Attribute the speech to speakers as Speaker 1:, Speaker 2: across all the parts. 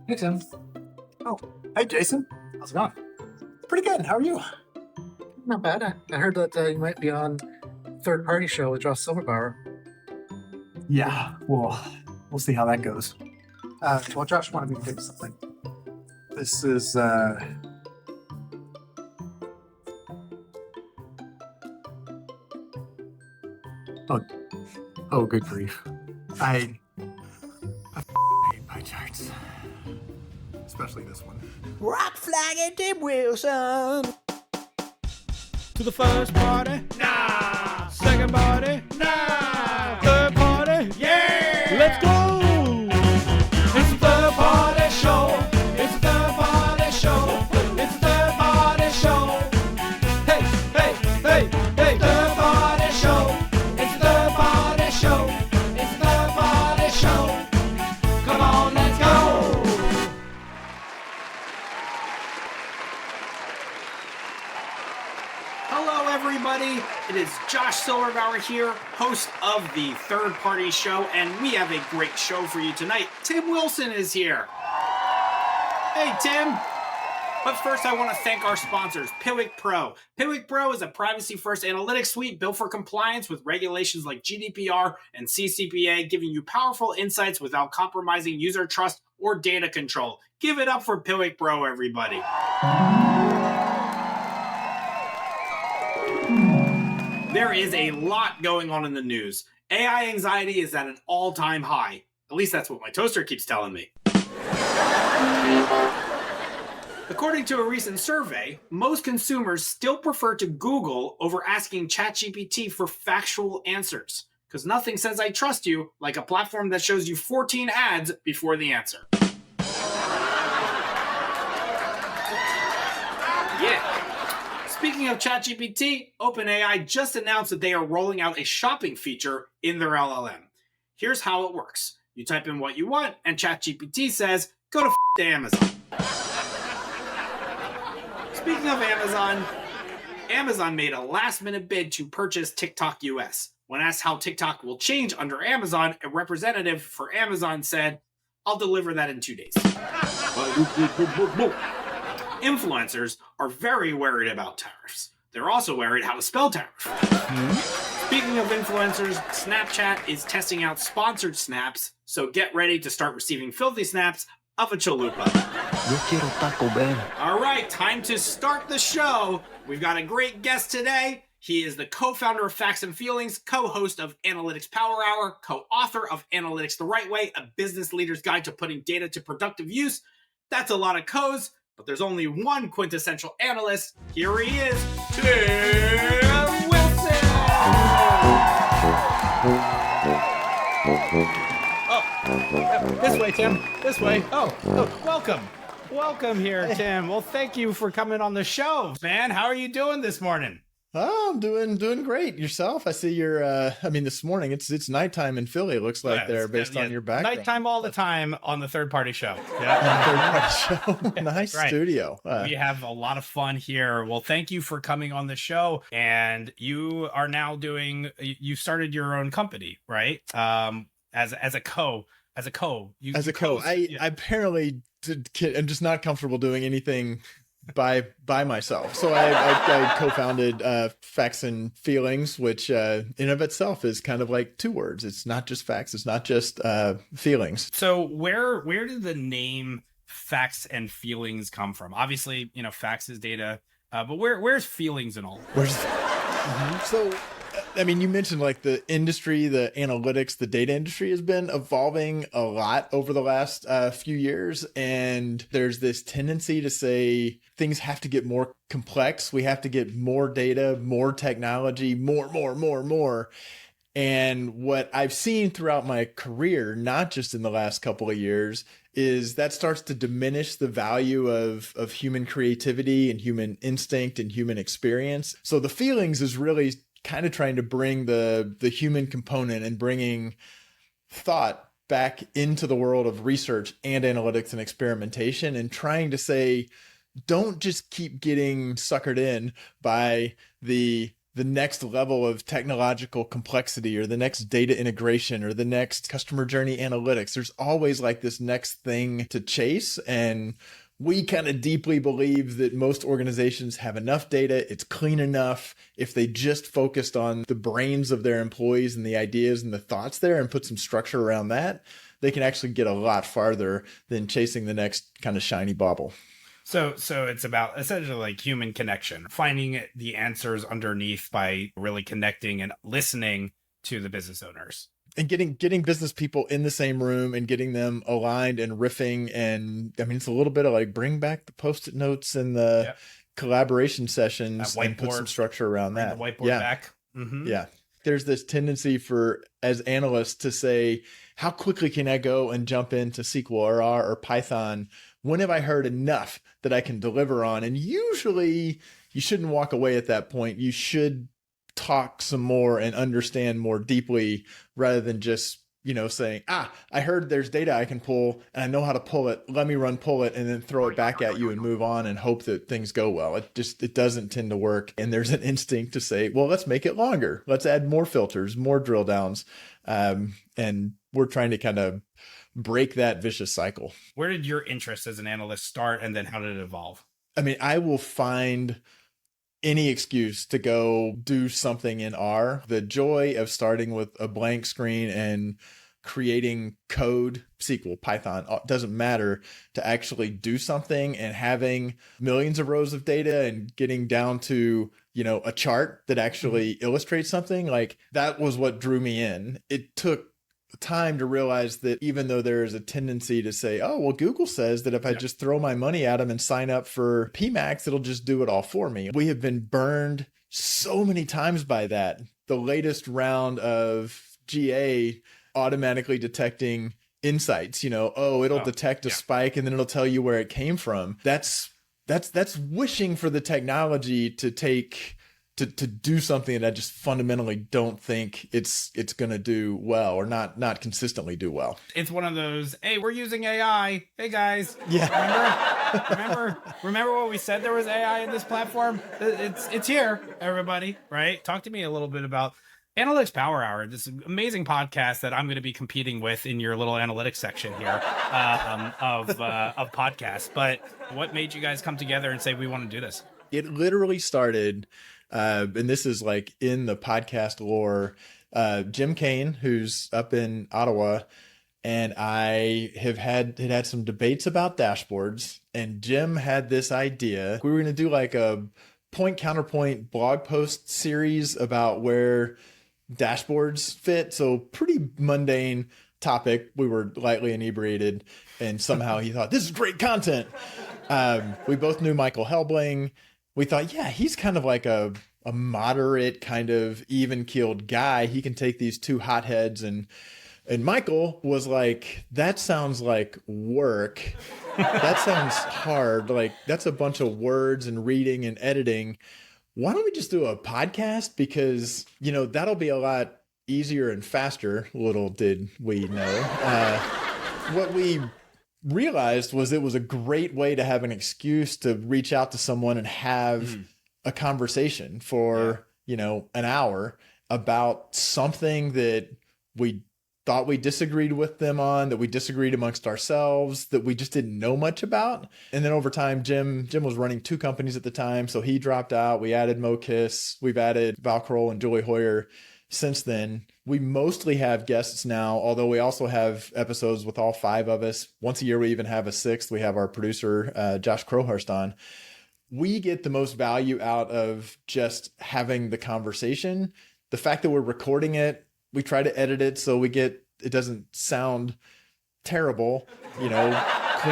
Speaker 1: Hey, Tim.
Speaker 2: Oh, hey, Jason.
Speaker 1: How's it going?
Speaker 2: Pretty good. How are you?
Speaker 1: Not bad. I heard that you might be on third party show with Josh Silverbauer.
Speaker 2: Yeah, we'll see how that goes.
Speaker 1: Well, Josh wanted me to do something.
Speaker 2: This is, oh, good grief. I hate pie charts. Especially this one.
Speaker 3: Rock flag and Tim Wilson.
Speaker 4: To the first party, nah. Second party, nah. Third party, yeah. Let's go. It's the third party show. It's the third party show. It's the third party show. Hey, hey, hey, hey. Third party show. It's the third party show. It's the third party show. Come on, let's go.
Speaker 5: Hello, everybody. It is Josh Silverbauer here, host of the Third Party Show, and we have a great show for you tonight. Tim Wilson is here. Hey, Tim. But first, I want to thank our sponsors, Piwik Pro. Piwik Pro is a privacy-first analytics suite built for compliance with regulations like GDPR and CCPA, giving you powerful insights without compromising user trust or data control. Give it up for Piwik Pro, everybody. There is a lot going on in the news. AI anxiety is at an all-time high. At least that's what my toaster keeps telling me. According to a recent survey, most consumers still prefer to Google over asking ChatGPT for factual answers. Because nothing says I trust you like a platform that shows you 14 ads before the answer. Yeah. Speaking of ChatGPT, OpenAI just announced that they are rolling out a shopping feature in their LLM. Here's how it works. You type in what you want, and ChatGPT says, go to Amazon. Speaking of Amazon, Amazon made a last-minute bid to purchase TikTok US. When asked how TikTok will change under Amazon, a representative for Amazon said, I'll deliver that in 2 days. Influencers are very worried about tariffs. They're also worried how to spell tariff. Speaking of influencers, Snapchat is testing out sponsored snaps, so get ready to start receiving filthy snaps of a chalupa.
Speaker 3: Yo quiero Taco Bell.
Speaker 5: All right, time to start the show. We've got a great guest today. He is the co-founder of Facts and Feelings, co-host of Analytics Power Hour, co-author of Analytics the Right Way, a business leader's guide to putting data to productive use. That's a lot of co's, but there's only one quintessential analyst. Here he is, Tim Wilson.
Speaker 4: Oh, this way, Tim. This way. Oh, welcome. Welcome here, Tim. Well, thank you for coming on the show, man. How are you doing this morning?
Speaker 6: Oh, I'm doing great. Yourself? I see you're, this morning, it's nighttime in Philly, it looks like there, based on your background.
Speaker 4: Nighttime all the time on the Third Party Show. Yeah.
Speaker 6: Third Party Show. Nice
Speaker 4: Right.
Speaker 6: studio.
Speaker 4: We have a lot of fun here. Well, thank you for coming on the show. And you are now you started your own company, right? As a co.
Speaker 6: I apparently I'm just not comfortable doing anything by myself. So I co-founded Facts and Feelings, which in of itself is kind of like two words. It's not just facts. It's not just feelings.
Speaker 4: So where did the name Facts and Feelings come from? Obviously, facts is data, but where's feelings and all?
Speaker 6: So, you mentioned like the industry, the analytics, the data industry has been evolving a lot over the last few years. And there's this tendency to say things have to get more complex. We have to get more data, more technology, more. And what I've seen throughout my career, not just in the last couple of years, is that starts to diminish the value of human creativity and human instinct and human experience. So the feelings is really kind of trying to bring the human component and bringing thought back into the world of research and analytics and experimentation, and trying to say, don't just keep getting suckered in by the the next level of technological complexity or the next data integration or the next customer journey analytics. There's always like this next thing to chase. And we kind of deeply believe that most organizations have enough data. It's clean enough. If they just focused on the brains of their employees and the ideas and the thoughts there and put some structure around that, they can actually get a lot farther than chasing the next kind of shiny bauble.
Speaker 5: So it's about essentially like human connection, finding the answers underneath by really connecting and listening to the business owners.
Speaker 6: And getting business people in the same room and getting them aligned and riffing. And I mean, it's a little bit of like bring back the Post-it notes and the collaboration sessions and put some structure around that.
Speaker 5: The whiteboard back. Mm-hmm.
Speaker 6: Yeah. There's this tendency for, as analysts, to say, how quickly can I go and jump into SQL or R or Python? When have I heard enough that I can deliver on? And usually you shouldn't walk away at that point. You should talk some more and understand more deeply rather than just, saying, I heard there's data I can pull and I know how to pull it. Let me pull it and then throw it back at you and move on and hope that things go well. It doesn't tend to work. And there's an instinct to say, well, let's make it longer. Let's add more filters, more drill downs. And we're trying to kind of break that vicious cycle.
Speaker 5: Where did your interest as an analyst start, and then how did it evolve?
Speaker 6: I mean, I will find any excuse to go do something in R. The joy of starting with a blank screen and creating code, SQL, Python, doesn't matter, to actually do something and having millions of rows of data and getting down to, a chart that actually illustrates something, like that was what drew me in. It took time to realize that even though there is a tendency to say, oh, well, Google says that if I just throw my money at them and sign up for PMax, it'll just do it all for me. We have been burned so many times by that. The latest round of GA automatically detecting insights, it'll detect a spike and then it'll tell you where it came from. That's wishing for the technology to do something that I just fundamentally don't think it's going to do well, or not consistently do well.
Speaker 5: It's one of those, hey, we're using AI. Hey guys.
Speaker 6: Yeah.
Speaker 5: Remember what we said there was AI in this platform? It's here, everybody, right? Talk to me a little bit about Analytics Power Hour, this amazing podcast that I'm going to be competing with in your little analytics section here of podcasts. But what made you guys come together and say we want to do this?
Speaker 6: It literally started, and this is like in the podcast lore, Jim Kane, who's up in Ottawa, and I had some debates about dashboards, and Jim had this idea. We were going to do like a point counterpoint blog post series about where dashboards fit. So pretty mundane topic. We were lightly inebriated, and somehow he thought, this is great content. We both knew Michael Helbling. We thought, yeah, he's kind of like a moderate kind of even-keeled guy. He can take these two hotheads, and Michael was like, that sounds like work. That sounds hard. Like, that's a bunch of words and reading and editing. Why don't we just do a podcast? Because, that'll be a lot easier and faster. Little did we know. What we realized was it was a great way to have an excuse to reach out to someone and have a conversation for, an hour about something that we thought we disagreed with them on, that we disagreed amongst ourselves, that we just didn't know much about. And then over time, Jim was running two companies at the time, so he dropped out. We added Mo Kiss. We've added Val Kroll and Julie Hoyer since then. We mostly have guests now, although we also have episodes with all five of us. Once a year, we even have a sixth. We have our producer, Josh Crowhurst, on. We get the most value out of just having the conversation. The fact that we're recording it, we try to edit it so it doesn't sound terrible, clean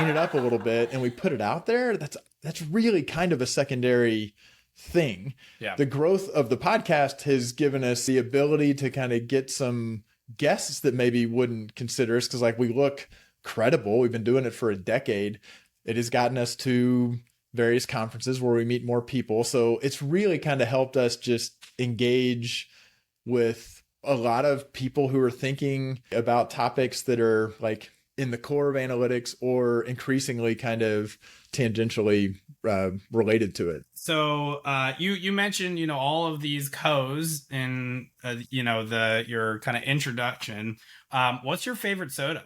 Speaker 6: it up a little bit, and we put it out there. That's really kind of a secondary thing. Yeah. The growth of the podcast has given us the ability to kind of get some guests that maybe wouldn't consider us, because we look credible. We've been doing it for a decade. It has gotten us to various conferences where we meet more people. So it's really kind of helped us just engage with a lot of people who are thinking about topics that are in the core of analytics or increasingly kind of tangentially related to it.
Speaker 5: So you mentioned, all of these codes in, your kind of introduction. What's your favorite soda?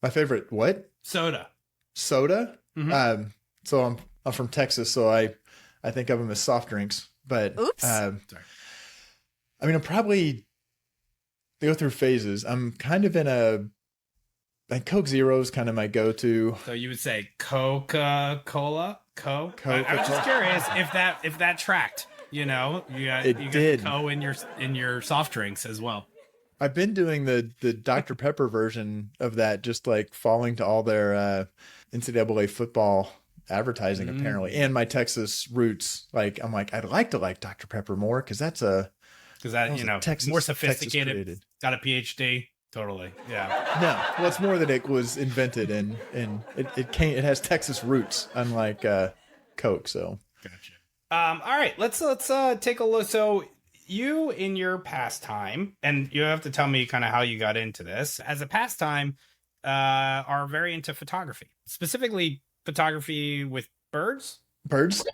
Speaker 6: My favorite what?
Speaker 5: Soda.
Speaker 6: Soda?
Speaker 5: Mhm.
Speaker 6: So I'm from Texas, so I think of them as soft drinks. But
Speaker 7: Oops.
Speaker 6: I mean, I'm probably, they go through phases. I'm kind of in like Coke Zero is kind of my go-to.
Speaker 5: So you would say Coca-Cola? Coke? I was just
Speaker 6: Coca-Cola.
Speaker 5: curious if that tracked. You got
Speaker 6: did.
Speaker 5: the Co in your soft drinks as well.
Speaker 6: I've been doing the Dr. Pepper version of that, just like falling to all their NCAA football advertising, apparently, and my Texas roots. Like, I'm like, I'd like to like Dr. Pepper more because that Texas,
Speaker 5: more sophisticated.
Speaker 6: Texas
Speaker 5: Got a PhD. Totally. Yeah.
Speaker 6: No, well, it's more that it was invented and it has Texas roots, unlike Coke. So
Speaker 5: Gotcha. All right, let's take a look. So you, in your pastime, and you have to tell me kind of how you got into this as a pastime, are very into photography, specifically photography with birds.
Speaker 6: Birds.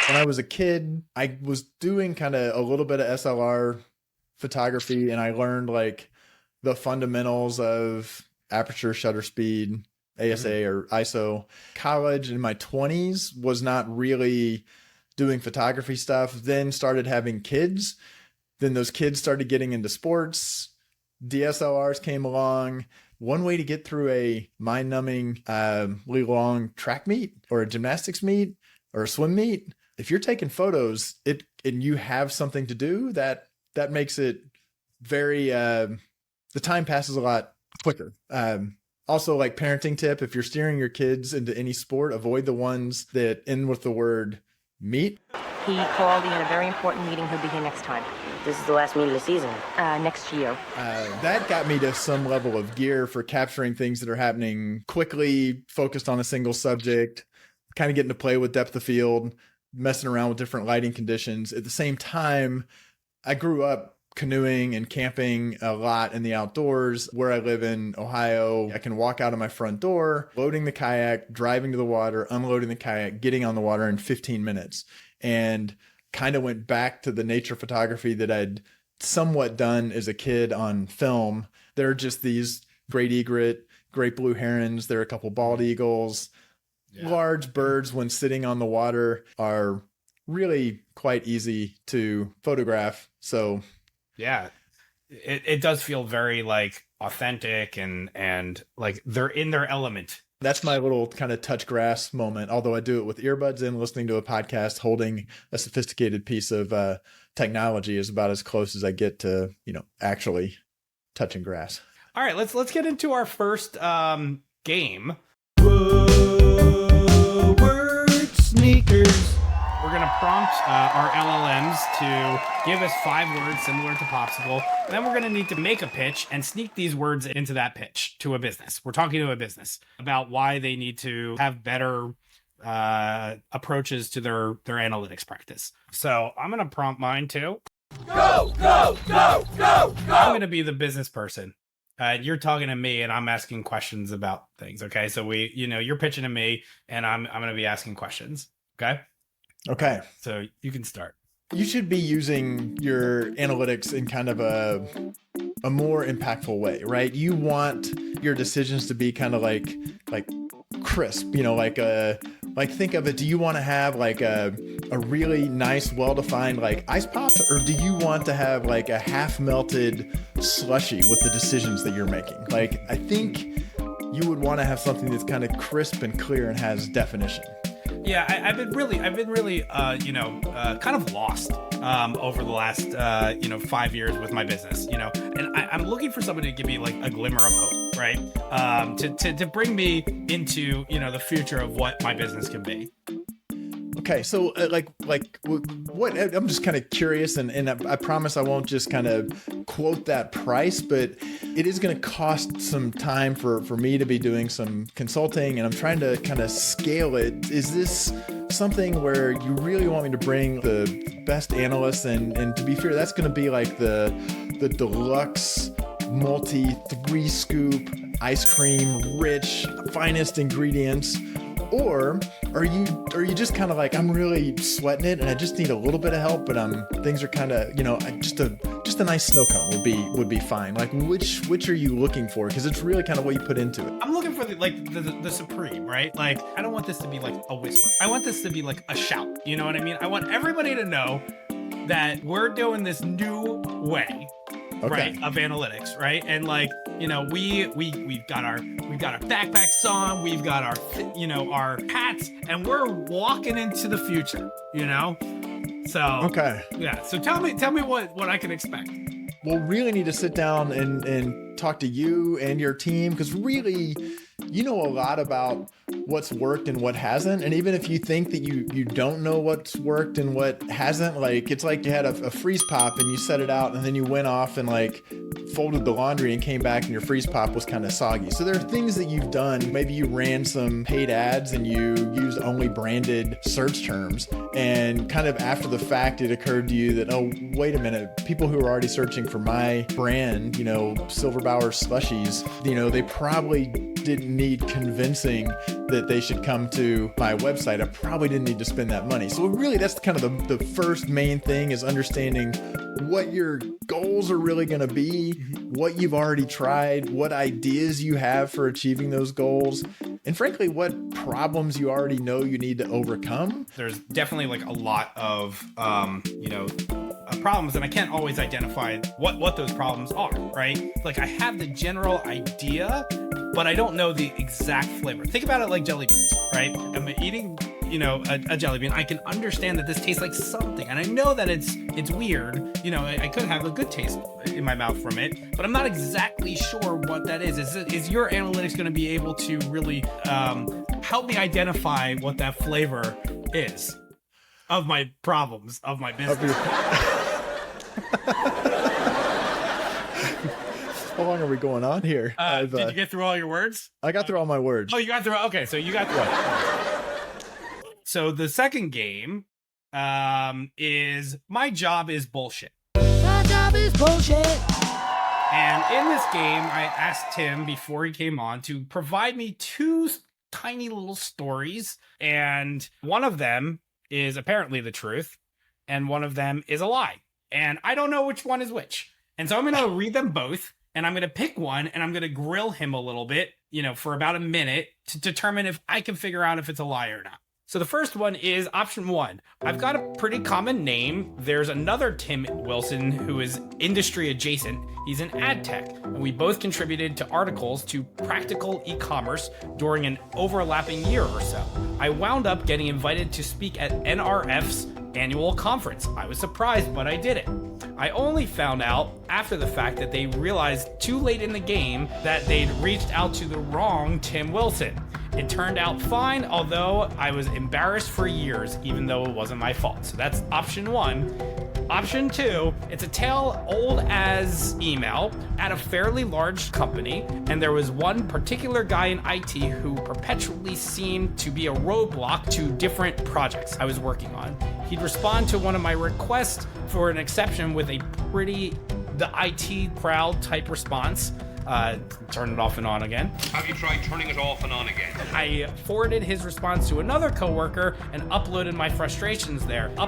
Speaker 6: When I was a kid, I was doing kind of a little bit of SLR photography, and I learned like the fundamentals of aperture, shutter speed, ASA or ISO. College in my 20s was not really doing photography stuff, then started having kids. Then those kids started getting into sports. DSLRs came along. One way to get through a mind-numbing, really long track meet or a gymnastics meet or a swim meet, if you're taking photos and you have something to do, that makes it very, the time passes a lot quicker. Also, like parenting tip, if you're steering your kids into any sport, avoid the ones that end with the word meet.
Speaker 8: He called. He had a very important meeting. He'll be here next time.
Speaker 9: This is the last meeting of the season.
Speaker 8: Next year.
Speaker 6: That got me to some level of gear for capturing things that are happening quickly, focused on a single subject, kind of getting to play with depth of field, messing around with different lighting conditions. At the same time, I grew up canoeing and camping a lot in the outdoors. Where I live in Ohio, I can walk out of my front door, loading the kayak, driving to the water, unloading the kayak, getting on the water in 15 minutes. And kind of went back to the nature photography that I'd somewhat done as a kid on film. There are just these great egret, great blue herons. There are a couple bald eagles. Yeah. Large birds, when sitting on the water, are really quite easy to photograph. So
Speaker 5: yeah, it does feel very like authentic and like they're in their element.
Speaker 6: That's my little kind of touch grass moment. Although I do it with earbuds in, listening to a podcast, holding a sophisticated piece of technology is about as close as I get to, actually touching grass.
Speaker 5: All right, let's get into our first game.
Speaker 4: Word sneakers.
Speaker 5: We're going to prompt our LLMs to give us 5 words similar to Popsicle. And then we're going to need to make a pitch and sneak these words into that pitch to a business. We're talking to a business about why they need to have better approaches to their analytics practice. So I'm going to prompt mine too.
Speaker 3: Go, go, go, go, go.
Speaker 5: I'm going to be the business person. You're talking to me and I'm asking questions about things. Okay. So you're pitching to me and I'm going to be asking questions. Okay.
Speaker 6: Okay.
Speaker 5: So you can start.
Speaker 6: You should be using your analytics in kind of a more impactful way, right? You want your decisions to be kind of like crisp, like think of it. Do you want to have like a really nice, well-defined like ice pop, or do you want to have like a half melted slushy with the decisions that you're making? Like, I think you would want to have something that's kind of crisp and clear and has definition.
Speaker 5: Yeah, I've been really, kind of lost over the last, 5 years with my business, and I'm looking for somebody to give me like a glimmer of hope, right? To bring me into, the future of what my business can be.
Speaker 6: Okay, so what? I'm just kind of curious, and I promise I won't just kind of quote that price, but it is going to cost some time for me to be doing some consulting, and I'm trying to kind of scale it. Is this something where you really want me to bring the best analysts, and to be fair, that's going to be like the deluxe multi 3-scoop ice cream, rich, finest ingredients? Or are you just kind of like, I'm really sweating it and I just need a little bit of help, but things are kind of, just a nice snow cone would be fine. Like which are you looking for? Because it's really kind of what you put into it.
Speaker 5: I'm looking for the supreme, right? Like, I don't want this to be like a whisper. I want this to be like a shout. You know what I mean? I want everybody to know that we're doing this new way, right, of analytics, right? And like, we've got our backpacks on, we've got our hats, and we're walking into the future, So
Speaker 6: okay,
Speaker 5: yeah. So tell me what I can expect.
Speaker 6: We'll really need to sit down and talk to you and your team, because really, you know a lot about what's worked and what hasn't. And even if you think that you don't know what's worked and what hasn't, like, it's like you had a freeze pop and you set it out and then you went off and like folded the laundry and came back and your freeze pop was kind of soggy. So there are things that you've done. Maybe you ran some paid ads and you used only branded search terms, and kind of after the fact it occurred to you that, oh, wait a minute, people who are already searching for my brand, Silverbauer slushies, they probably didn't need convincing that they should come to my website. I probably didn't need to spend that money. So really, that's kind of the first main thing, is understanding what your goals are really going to be, what you've already tried, what ideas you have for achieving those goals, and frankly, what problems you already know you need to overcome.
Speaker 5: There's definitely like a lot of, problems, and I can't always identify what those problems are, right? Like, I have the general idea, but I don't know the exact flavor. Think about it like jelly beans, right? I'm eating, a jelly bean. I can understand that this tastes like something, and I know that it's weird. I could have a good taste in my mouth from it, but I'm not exactly sure what that is. Is your analytics going to be able to really help me identify what that flavor is of my problems, of my business?
Speaker 6: How long are we going on here?
Speaker 5: Did you get through all your words?
Speaker 6: I got through all my words.
Speaker 5: Oh, you got through. Okay, so you got through. So the second game is My Job is Bullshit.
Speaker 4: My job is bullshit.
Speaker 5: And in this game, I asked Tim before he came on to provide me 2 tiny little stories, and one of them is apparently the truth, and one of them is a lie. And I don't know which one is which. And so I'm going to read them both, and I'm going to pick one, and I'm going to grill him a little bit, for about a minute to determine if I can figure out if it's a lie or not. So the first one is option 1. I've got a pretty common name. There's another Tim Wilson who is industry adjacent. He's in ad tech, and we both contributed to articles to Practical E-commerce during an overlapping year or so. I wound up getting invited to speak at NRF's annual conference. I was surprised, but I did it. I only found out after the fact that they realized too late in the game that they'd reached out to the wrong Tim Wilson. It turned out fine, although I was embarrassed for years, even though it wasn't my fault. So that's option 1. Option 2, it's a tale old as email at a fairly large company, and there was one particular guy in IT who perpetually seemed to be a roadblock to different projects I was working on. He'd respond to one of my requests for an exception with a pretty the IT proud type response. Turn it off and on again.
Speaker 3: Have you tried turning it off and on again?
Speaker 5: I forwarded his response to another coworker and uploaded my frustrations there. An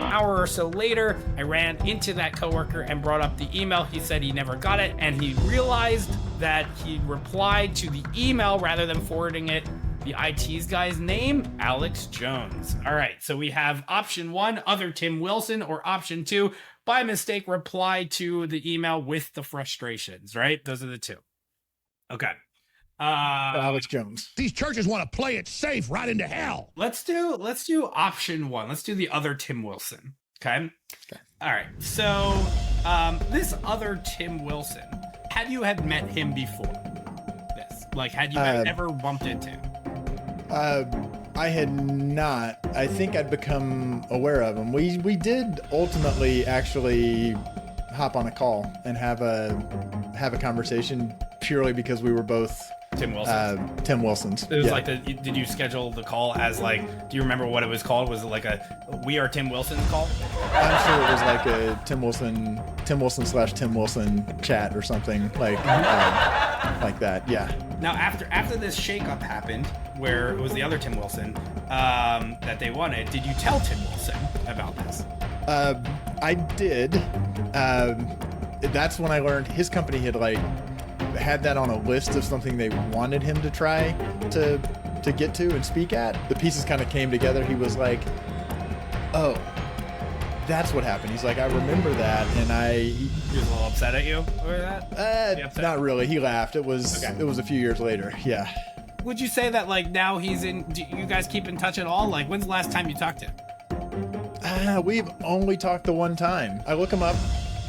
Speaker 5: hour or so later, I ran into that coworker and brought up the email. He said he never got it, and he realized that he replied to the email rather than forwarding it. The IT's guy's name, Alex Jones. All right, so we have option 1, other Tim Wilson, or option 2, by mistake, reply to the email with the frustrations, right? Those are the 2. Okay.
Speaker 6: Alex Jones.
Speaker 7: These churches want to play it safe right into hell.
Speaker 5: Let's do option 1. Let's do the other Tim Wilson. Okay. All right. So this other Tim Wilson, had you met him before this? Like, had you ever bumped into him?
Speaker 6: I had not. I think I'd become aware of him. We did ultimately actually hop on a call and have a conversation purely because we were both
Speaker 4: Tim Wilson.
Speaker 6: Tim Wilson's.
Speaker 4: It was like did you schedule the call as like, do you remember what it was called? Was it like a We Are Tim Wilson call?
Speaker 6: I'm sure it was like a Tim Wilson / Tim Wilson chat or something like that. Yeah.
Speaker 4: Now after this shakeup happened, where it was the other Tim Wilson that they wanted, did you tell Tim Wilson about this?
Speaker 6: I did. That's when I learned his company had that on a list of something they wanted him to try to get to and speak at. The pieces kind of came together. He was like, "Oh, that's what happened." He's like, "I remember that," and
Speaker 4: He was a little upset at you over that?
Speaker 6: not really. He laughed. It was a few years later. Yeah.
Speaker 4: Would you say that like now do you guys keep in touch at all? Like, when's the last time you talked to him?
Speaker 6: We've only talked the one time. I look him up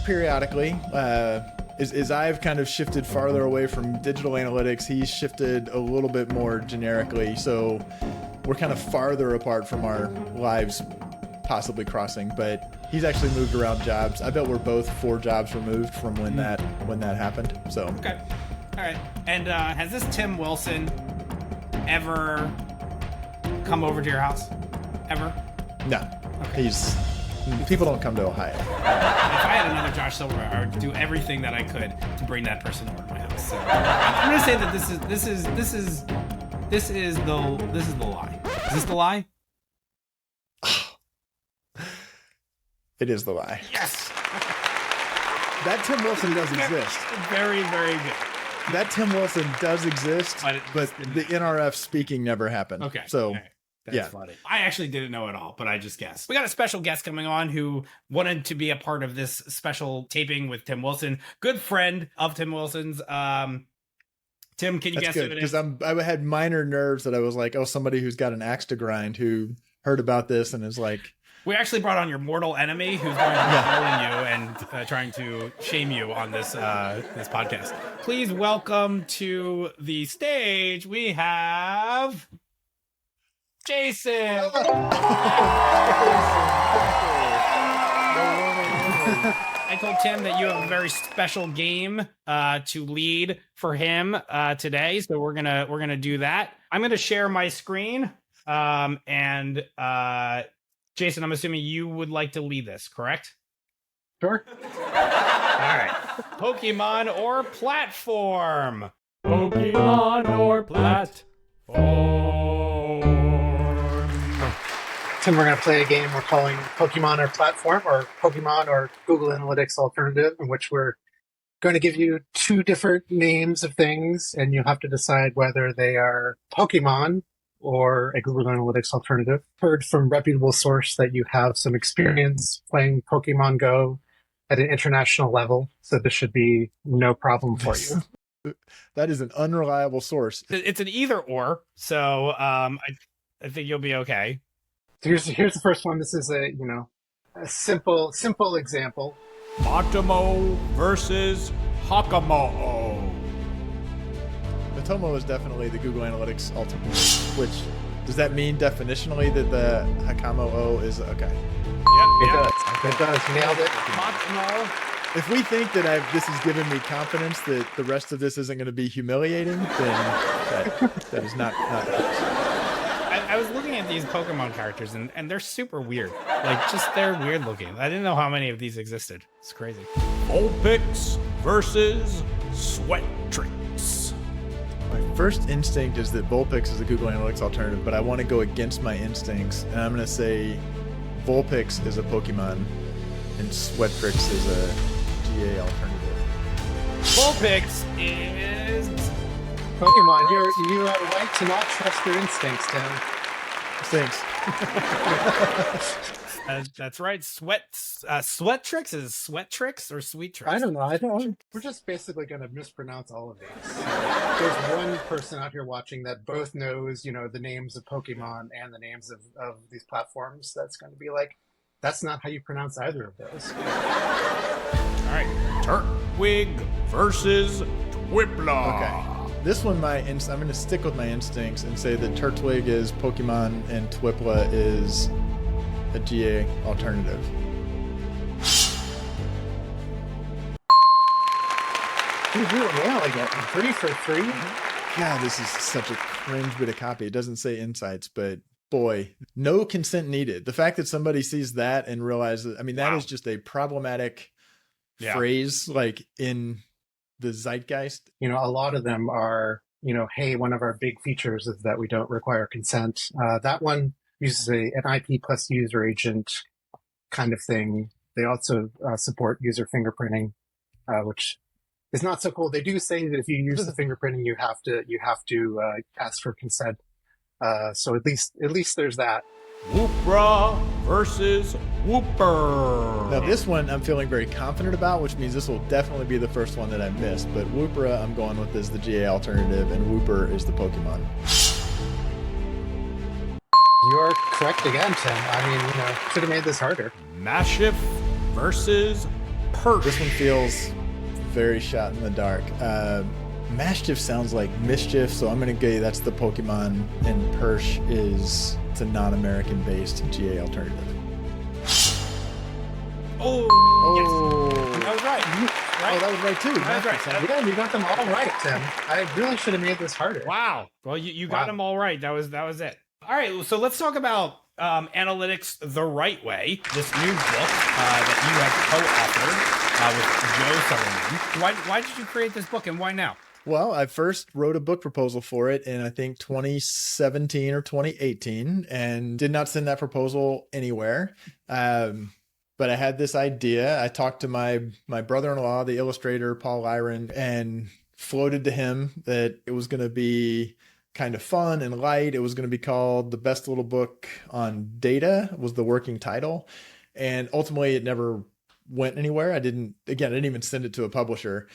Speaker 6: periodically. As I've kind of shifted farther away from digital analytics, he's shifted a little bit more generically. So we're kind of farther apart from our lives possibly crossing, but he's actually moved around jobs. I bet we're both 4 jobs removed from when that happened. So
Speaker 4: okay, all right. And has this Tim Wilson ever come over to your house? Ever?
Speaker 6: No.
Speaker 4: Okay.
Speaker 6: People don't come to Ohio.
Speaker 4: If I had another Josh Silverbauer, I would do everything that I could to bring that person over to my house. So I'm gonna say that this is the lie. Is this the lie?
Speaker 6: It is the lie.
Speaker 4: Yes.
Speaker 6: That Tim Wilson does exist.
Speaker 4: Very, very good.
Speaker 6: That Tim Wilson does exist, but the NRF speaking never happened.
Speaker 4: Okay.
Speaker 6: So.
Speaker 4: Okay. That's funny. I actually didn't know at all, but I just guessed. We got a special guest coming on who wanted to be a part of this special taping with Tim Wilson. Good friend of Tim Wilson's. Tim, can you guess who it is?
Speaker 6: Because I had minor nerves that I was like, oh, somebody who's got an axe to grind who heard about this and is like.
Speaker 4: We actually brought on your mortal enemy who's going to be trolling you and trying to shame you on this this podcast. Please welcome to the stage, we have Jason. I told Tim that you have a very special game to lead for him today, so we're gonna do that. I'm gonna share my screen, and Jason, I'm assuming you would like to lead this, correct?
Speaker 1: Sure.
Speaker 4: All right. Pokemon or platform? Pokemon or platform?
Speaker 1: Tim, we're going to play a game we're calling Pokemon or Platform, or Pokemon or Google Analytics Alternative, in which we're going to give you 2 different names of things, and you have to decide whether they are Pokemon or a Google Analytics alternative. Heard from reputable source that you have some experience playing Pokemon Go at an international level, so this should be no problem for you.
Speaker 6: That is an unreliable source.
Speaker 4: It's an either or, so I think you'll be okay.
Speaker 1: Here's the first one. This is a simple example.
Speaker 4: Matomo versus Hakamo.
Speaker 6: Matomo is definitely the Google Analytics alternative, which does that mean definitionally that the Hakamo O is okay?
Speaker 4: Yep.
Speaker 1: It does. Nailed it.
Speaker 4: Matomo.
Speaker 6: If we think that this has given me confidence that the rest of this isn't going to be humiliating, then that is not.
Speaker 4: I was looking at these Pokemon characters and they're super weird. Like, just they're weird looking. I didn't know how many of these existed. It's crazy. Vulpix versus Sweatrix.
Speaker 6: My first instinct is that Vulpix is a Google Analytics alternative, but I want to go against my instincts, and I'm going to say Vulpix is a Pokemon and Sweatrix is a GA alternative.
Speaker 4: Vulpix is
Speaker 1: Pokemon. You are right to not trust your instincts, Tim.
Speaker 6: Thanks.
Speaker 4: That's right. Sweatrix is Sweatrix or Sweet Tricks?
Speaker 1: I don't know. We're just basically going to mispronounce all of these. There's one person out here watching that both knows, the names of Pokemon and the names of these platforms. That's going to be like, that's not how you pronounce either of those.
Speaker 4: All right. Turtwig versus Twipla.
Speaker 6: Okay. This one, I'm going to stick with my instincts and say that Turtwig is Pokemon and Twipla is a GA alternative.
Speaker 1: You're nailing it. 3 for 3.
Speaker 6: God, this is such a cringe bit of copy. It doesn't say insights, but boy, no consent needed. The fact that somebody sees that and realizes, I mean, that is just a problematic phrase, like in the zeitgeist.
Speaker 1: You know, a lot of them are, you know, hey, one of our big features is that we don't require consent. That one uses an IP plus user agent kind of thing. They also support user fingerprinting, which is not so cool. They do say that if you use the fingerprinting, you have to ask for consent. So at least there's that.
Speaker 4: Whoopra versus Whooper.
Speaker 6: Now this one I'm feeling very confident about, which means this will definitely be the first one that I missed. But Whoopra I'm going with is the GA alternative, and Whooper is the Pokemon.
Speaker 1: You are correct again, Tim. I mean, you know, should have made this harder.
Speaker 4: Mashif versus Perch.
Speaker 6: This one feels very shot in the dark. Mashif sounds like mischief, so I'm going to go that's the Pokemon, and Persh it's a non-American based GA alternative.
Speaker 4: Oh, yes. That was right.
Speaker 6: Oh, that was right too.
Speaker 4: That was right.
Speaker 1: Yeah, you got them all right, Tim. I really should have made this harder.
Speaker 4: Wow. Well, you got them all right. That was it. All right. So let's talk about analytics the right way. This new book that you have co-authored with Joe Silverman. Why did you create this book, and why now?
Speaker 6: Well, I first wrote a book proposal for it in, I think, 2017 or 2018, and did not send that proposal anywhere. But I had this idea. I talked to my brother-in-law, the illustrator, Paul Lyron, and floated to him that it was going to be kind of fun and light. It was going to be called The Best Little Book on Data, was the working title. And ultimately, it never went anywhere. I didn't even send it to a publisher.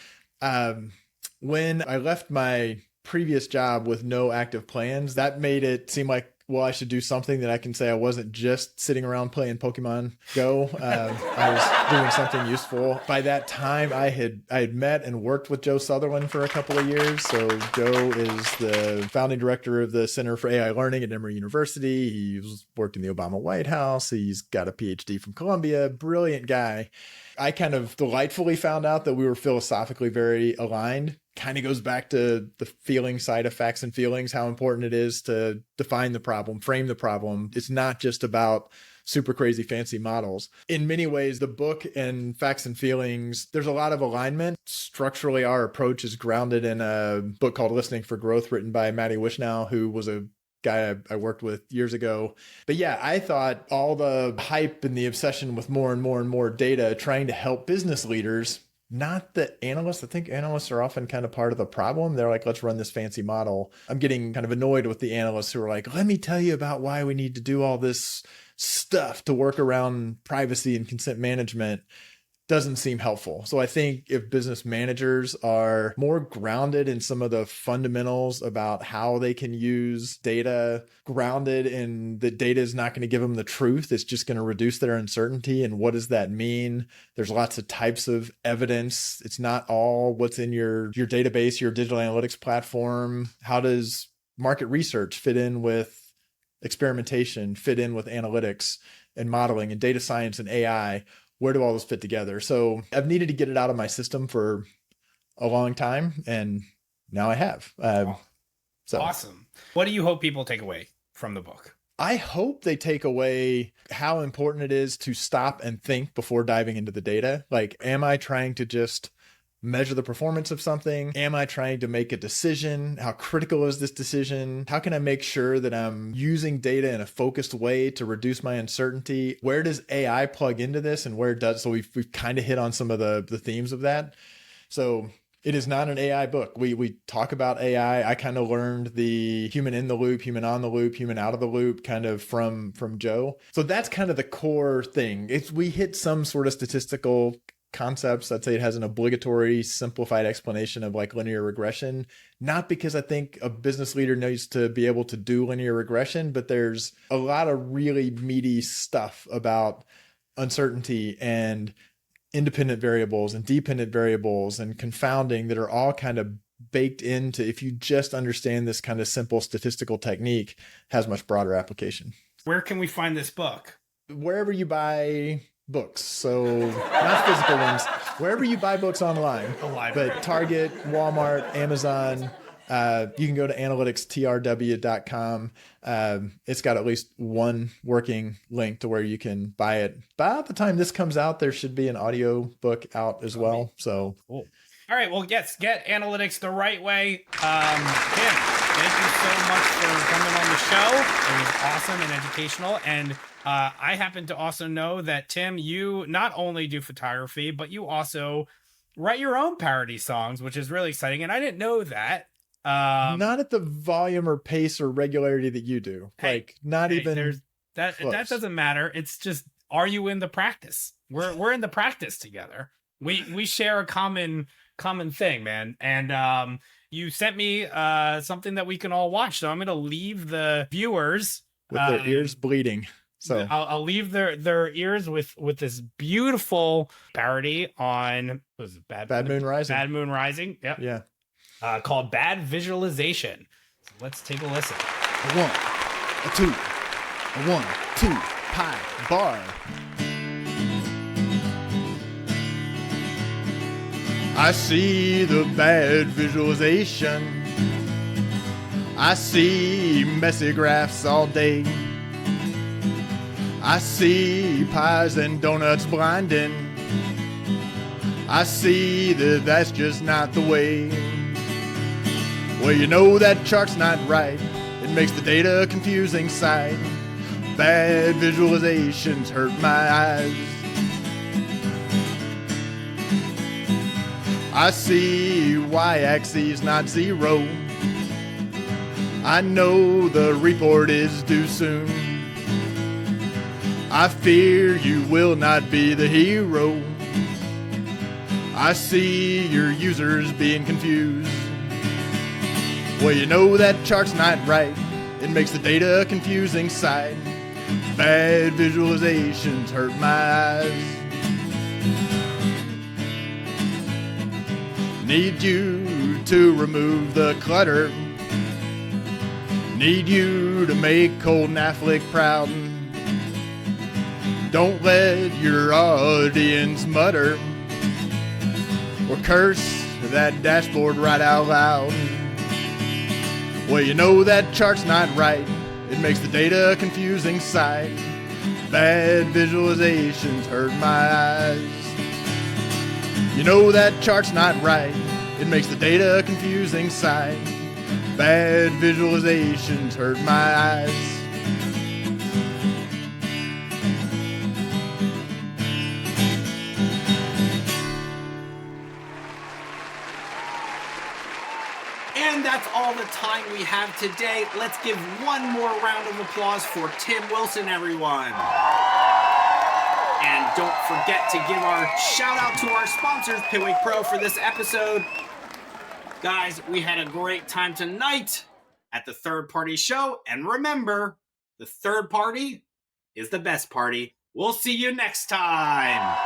Speaker 6: When I left my previous job with no active plans, that made it seem like, well, I should do something that I can say I wasn't just sitting around playing Pokemon Go. I was doing something useful. By that time, I had met and worked with Joe Sutherland for a couple of years. So Joe is the founding director of the Center for AI Learning at Emory University. He's worked in the Obama White House. He's got a PhD from Columbia. Brilliant guy. I kind of delightfully found out that we were philosophically very aligned. Kind of goes back to the feeling side of facts and feelings, how important it is to define the problem, frame the problem. It's not just about super crazy fancy models. In many ways, the book and facts and feelings, there's a lot of alignment. Structurally, our approach is grounded in a book called Listening for Growth, written by Matty Wishnow, who was a guy I worked with years ago. But yeah, I thought all the hype and the obsession with more and more and more data, trying to help business leaders, not the analysts. I think analysts are often kind of part of the problem. They're like, let's run this fancy model. I'm getting kind of annoyed with the analysts who are like, let me tell you about why we need to do all this stuff to work around privacy and consent management. Doesn't seem helpful. So I think if business managers are more grounded in some of the fundamentals about how they can use data, grounded in the data is not going to give them the truth, it's just going to reduce their uncertainty. And what does that mean? There's lots of types of evidence. It's not all what's in your database, your digital analytics platform. How does market research fit in with experimentation, fit in with analytics and modeling and data science and AI? Where do all those fit together? So I've needed to get it out of my system for a long time, and now I have. So
Speaker 5: awesome. What do you hope people take away from the book?
Speaker 6: I hope they take away how important it is to stop and think before diving into the data. Like, am I trying to just measure the performance of something? Am I trying to make a decision? How critical is this decision? How can I make sure that I'm using data in a focused way to reduce my uncertainty? Where does AI plug into this, and where does, so we've kind of hit on some of the themes of that. So it is not an AI book. We talk about AI. I kind of learned the human in the loop, human on the loop, human out of the loop kind of from Joe. So that's kind of the core thing. We hit some sort of statistical concepts. I'd say it has an obligatory simplified explanation of like linear regression, not because I think a business leader needs to be able to do linear regression, but there's a lot of really meaty stuff about uncertainty and independent variables and dependent variables and confounding that are all kind of baked into, if you just understand this kind of simple statistical technique, has much broader application.
Speaker 5: Where can we find this book?
Speaker 6: Wherever you buy books. So not physical ones, wherever you buy books online, but Target, Walmart, Amazon, You can go to analyticstrw.com. It's got at least one working link to where you can buy it. By the time this comes out, there should be an audio book out as well. So
Speaker 5: cool. All right, well, yes, get analytics the right way. Tim, thank you so much for coming on the show. It was awesome and educational. And I happen to also know that, Tim, you not only do photography, but you also write your own parody songs, which is really exciting. And I didn't know that.
Speaker 6: Not at the volume or pace or regularity that you do. That
Speaker 5: doesn't matter. It's just, are you in the practice? We're in the practice together. We share a common thing, man. And you sent me something that we can all watch. So I'm going to leave the viewers
Speaker 6: with their ears bleeding. So
Speaker 5: I'll leave their ears with this beautiful parody on Bad Moon Rising. Bad Moon Rising. Yep.
Speaker 6: Yeah.
Speaker 5: Called Bad Visualization. So let's take a listen.
Speaker 6: A 1, a 2, a 1, 2, pie, bar. I see the bad visualization. I see messy graphs all day. I see pies and donuts blinding. I see that that's just not the way. Well, you know that chart's not right. It makes the data a confusing sight. Bad visualizations hurt my eyes. I see y-axis, not 0. I know the report is due soon. I fear you will not be the hero. I see your users being confused. Well, you know that chart's not right. It makes the data a confusing sight. Bad visualizations hurt my eyes. Need you to remove the clutter. Need you to make Cold Affleck proud. Don't let your audience mutter or curse that dashboard right out loud. Well, you know that chart's not right. It makes the data a confusing sight. Bad visualizations hurt my eyes. You know that chart's not right. It makes the data a confusing sight. Bad visualizations hurt my eyes.
Speaker 5: And that's all the time we have today. Let's give one more round of applause for Tim Wilson, everyone. And don't forget to give our shout out to our sponsors, Pitwig Pro, for this episode. Guys, we had a great time tonight at the Third Party Show. And remember, the third party is the best party. We'll see you next time.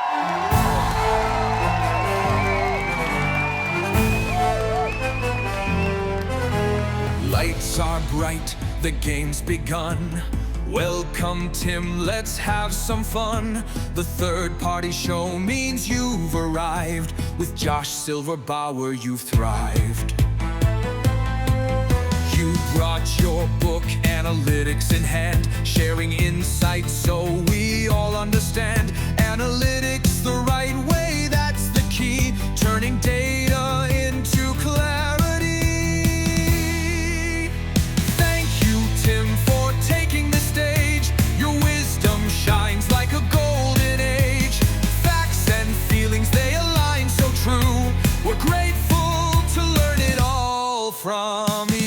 Speaker 9: Lights are bright, the game's begun. Welcome, Tim, let's have some fun. The Third Party Show means you've arrived. With Josh Silverbauer, you've thrived. You brought your book, analytics in hand, sharing insights so we all understand. Analytics the right way, that's the key, turning data into clarity. Thank you, Tim, for taking the stage. Your wisdom shines like a golden age. Facts and feelings, they align so true. We're grateful to learn it all from you.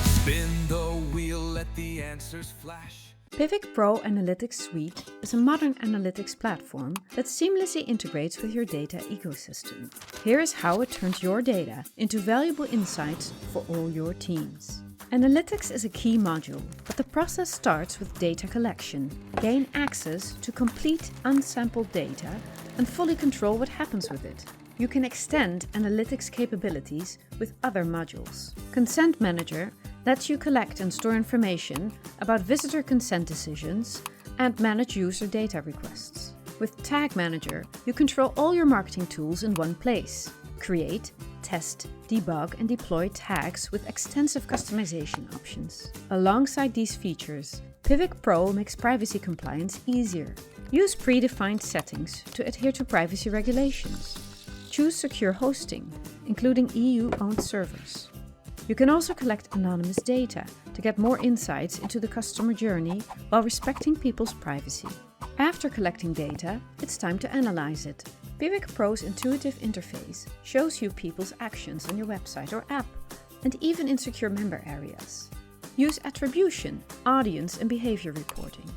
Speaker 9: Spin the wheel, let the answers flash.
Speaker 10: Pitwig Pro Analytics Suite is a modern analytics platform that seamlessly integrates with your data ecosystem. Here is how it turns your data into valuable insights for all your teams. Analytics is a key module, but the process starts with data collection. Gain access to complete unsampled data and fully control what happens with it. You can extend analytics capabilities with other modules. Consent Manager lets you collect and store information about visitor consent decisions and manage user data requests. With Tag Manager, you control all your marketing tools in one place. Create, test, debug and deploy tags with extensive customization options. Alongside these features, Pivot Pro makes privacy compliance easier. Use predefined settings to adhere to privacy regulations. Choose secure hosting, including EU-owned servers. You can also collect anonymous data to get more insights into the customer journey while respecting people's privacy. After collecting data, it's time to analyze it. Pivot Pro's intuitive interface shows you people's actions on your website or app, and even in secure member areas. Use attribution, audience and behavior reporting.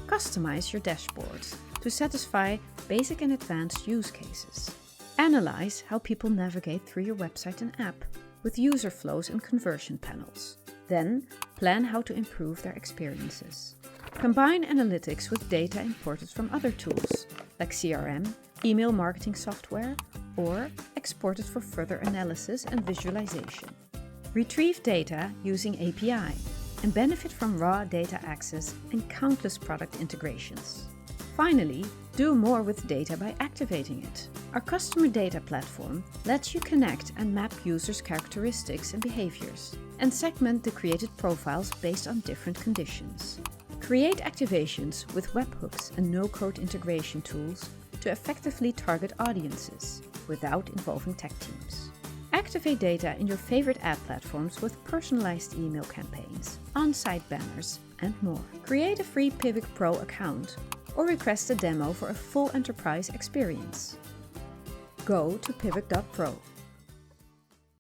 Speaker 10: Customize your dashboards to satisfy basic and advanced use cases. Analyze how people navigate through your website and app with user flows and conversion panels. Then, plan how to improve their experiences. Combine analytics with data imported from other tools, like CRM, email marketing software, or exported for further analysis and visualization. Retrieve data using API and benefit from raw data access and countless product integrations. Finally, do more with data by activating it. Our customer data platform lets you connect and map users' characteristics and behaviors, and segment the created profiles based on different conditions. Create activations with webhooks and no-code integration tools to effectively target audiences without involving tech teams. Activate data in your favorite ad platforms with personalized email campaigns, on-site banners, and more. Create a free Pivot Pro account or request a demo for a full enterprise experience. Go to pivot.pro.